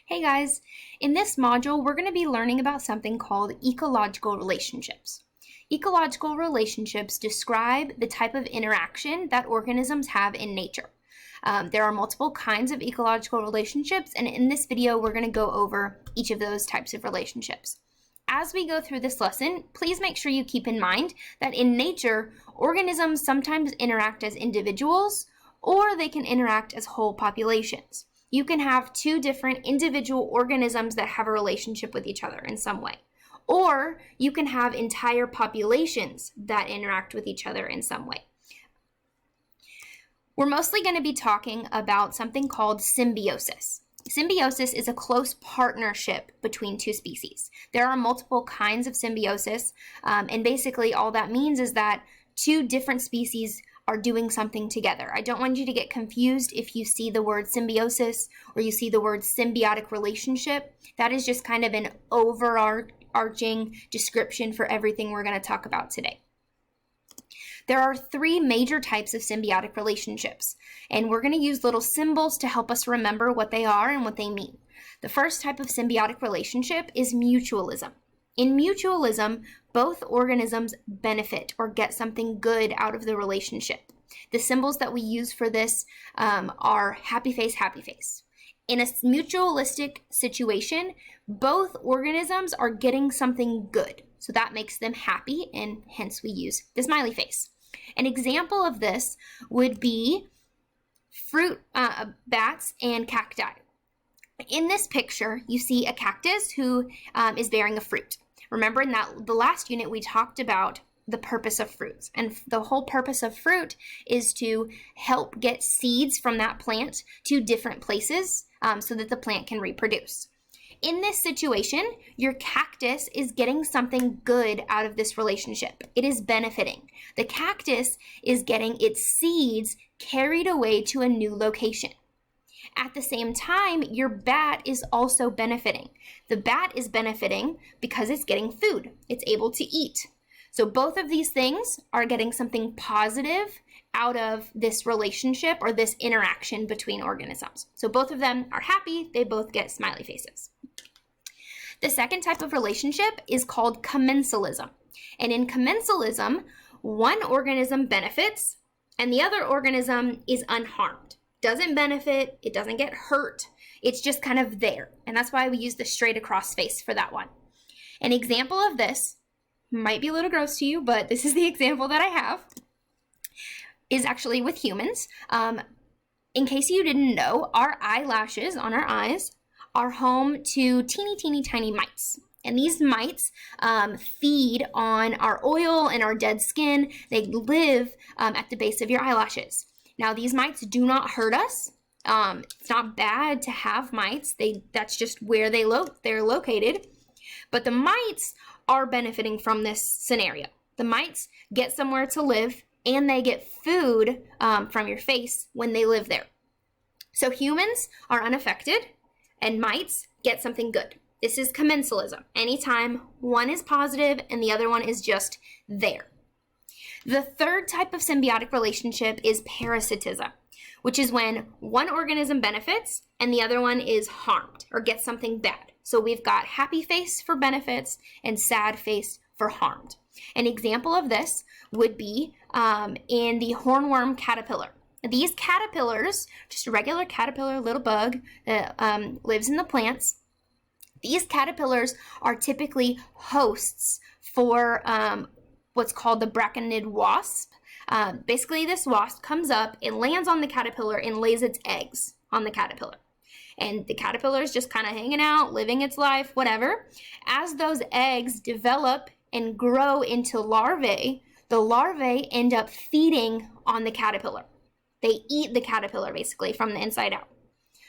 Hey guys, in this module we're going to be learning about something called ecological relationships. Ecological relationships describe the type of interaction that organisms have in nature. There are multiple kinds of ecological relationships, and in this video we're going to go over each of those types of relationships. As we go through this lesson, please make sure you keep in mind that in nature, organisms sometimes interact as individuals, or they can interact as whole populations. You can have two different individual organisms that have a relationship with each other in some way. Or you can have entire populations that interact with each other in some way. We're mostly going to be talking about something called symbiosis. Symbiosis is a close partnership between two species. There are multiple kinds of symbiosis, and basically all that means is that two different species are doing something together. I don't want you to get confused if you see the word symbiosis or you see the word symbiotic relationship. That is just kind of an overarching description for everything we're going to talk about today. There are three major types of symbiotic relationships, and we're going to use little symbols to help us remember what they are and what they mean. The first type of symbiotic relationship is mutualism. In mutualism, both organisms benefit or get something good out of the relationship. The symbols that we use for this are happy face, happy face. In a mutualistic situation, both organisms are getting something good. So that makes them happy, and hence we use the smiley face. An example of this would be fruit bats and cacti. In this picture, you see a cactus who is bearing a fruit. Remember in the last unit we talked about the purpose of fruits, and the whole purpose of fruit is to help get seeds from that plant to different places so that the plant can reproduce. In this situation, your cactus is getting something good out of this relationship. It is benefiting. The cactus is getting its seeds carried away to a new location. At the same time, your bat is also benefiting. The bat is benefiting because it's getting food. It's able to eat. So both of these things are getting something positive out of this relationship or this interaction between organisms. So both of them are happy. They both get smiley faces. The second type of relationship is called commensalism. And in commensalism, one organism benefits and the other organism is unharmed. Doesn't benefit, it doesn't get hurt, it's just kind of there. And that's why we use the straight across face for that one. An example of this might be a little gross to you, but this is the example that I have, is actually with humans. In case you didn't know, our eyelashes on our eyes are home to teeny tiny mites. And these mites feed on our oil and our dead skin. They live at the base of your eyelashes. Now, these mites do not hurt us. It's not bad to have mites. That's just where they're located. But the mites are benefiting from this scenario. The mites get somewhere to live, and they get food from your face when they live there. So humans are unaffected, and mites get something good. This is commensalism. Anytime one is positive and the other one is just there. The third type of symbiotic relationship is parasitism, which is when one organism benefits and the other one is harmed or gets something bad. So we've got happy face for benefits and sad face for harmed. An example of this would be in the hornworm caterpillar. These caterpillars, just a regular caterpillar, little bug that lives in the plants, these caterpillars are typically hosts for what's called the braconid wasp. Basically, this wasp comes up and lands on the caterpillar and lays its eggs on the caterpillar. And the caterpillar is just kind of hanging out, living its life, whatever. As those eggs develop and grow into larvae, the larvae end up feeding on the caterpillar. They eat the caterpillar, basically, from the inside out.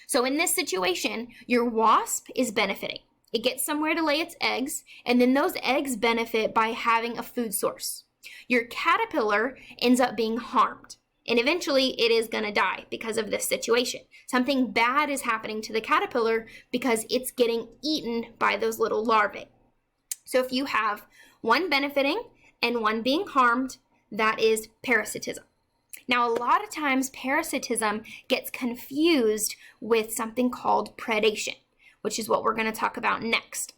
So in this situation, your wasp is benefiting. It gets somewhere to lay its eggs, and then those eggs benefit by having a food source. Your caterpillar ends up being harmed, and eventually it is going to die because of this situation. Something bad is happening to the caterpillar because it's getting eaten by those little larvae. So if you have one benefiting and one being harmed, that is parasitism. Now, a lot of times parasitism gets confused with something called predation, which is what we're going to talk about next.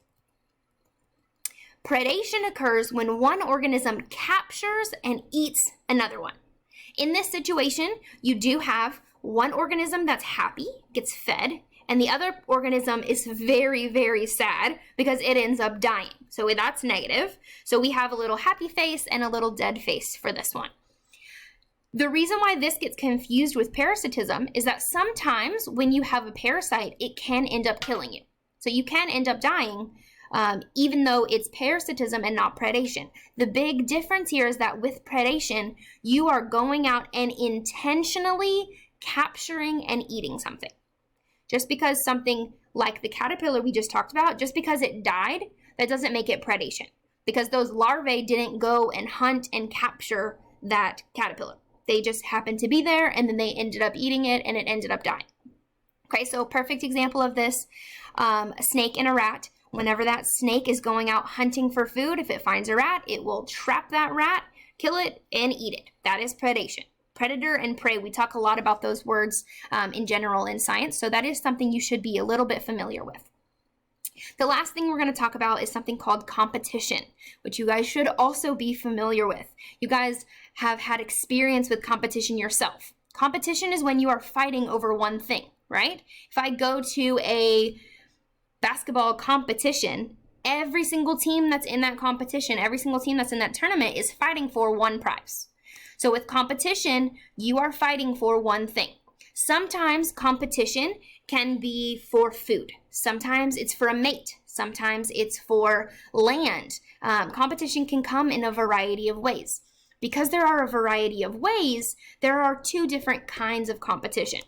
Predation occurs when one organism captures and eats another one. In this situation, you do have one organism that's happy, gets fed, and the other organism is very, very sad because it ends up dying. So that's negative. So we have a little happy face and a little dead face for this one. The reason why this gets confused with parasitism is that sometimes when you have a parasite, it can end up killing you. So you can end up dying even though it's parasitism and not predation. The big difference here is that with predation, you are going out and intentionally capturing and eating something. Just because something like the caterpillar we just talked about, just because it died, that doesn't make it predation. Because those larvae didn't go and hunt and capture that caterpillar. They just happened to be there, and then they ended up eating it, and it ended up dying. Okay, so perfect example of this, a snake and a rat. Whenever that snake is going out hunting for food, if it finds a rat, it will trap that rat, kill it, and eat it. That is predation. Predator and prey, we talk a lot about those words in general in science, so that is something you should be a little bit familiar with. The last thing we're going to talk about is something called competition, which you guys should also be familiar with. You guys have had experience with competition yourself. Competition is when you are fighting over one thing, right? If I go to a basketball competition, every single team that's in that competition, every single team that's in that tournament is fighting for one prize. So with competition, you are fighting for one thing. Sometimes competition can be for food. Sometimes it's for a mate. Sometimes it's for land. Competition can come in a variety of ways. Because there are a variety of ways, there are two different kinds of competition.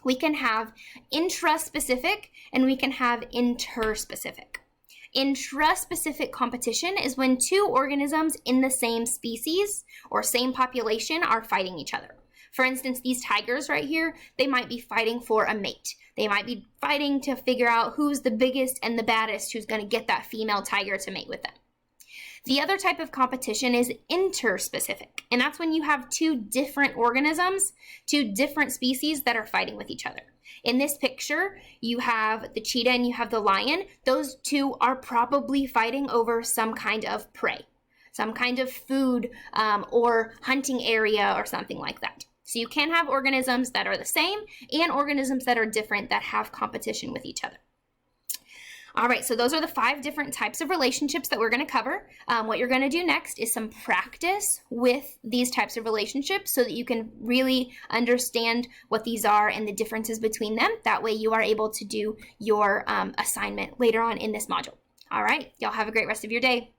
We can have intraspecific and we can have interspecific. Intraspecific competition is when two organisms in the same species or same population are fighting each other. For instance, these tigers right here, they might be fighting for a mate. They might be fighting to figure out who's the biggest and the baddest who's going to get that female tiger to mate with them. The other type of competition is interspecific, and that's when you have two different organisms, two different species that are fighting with each other. In this picture, you have the cheetah and you have the lion. Those two are probably fighting over some kind of prey, some kind of food or hunting area or something like that. So you can have organisms that are the same and organisms that are different that have competition with each other. All right, so those are the 5 different types of relationships that we're going to cover. What you're going to do next is some practice with these types of relationships so that you can really understand what these are and the differences between them. That way you are able to do your assignment later on in this module. All right, y'all have a great rest of your day.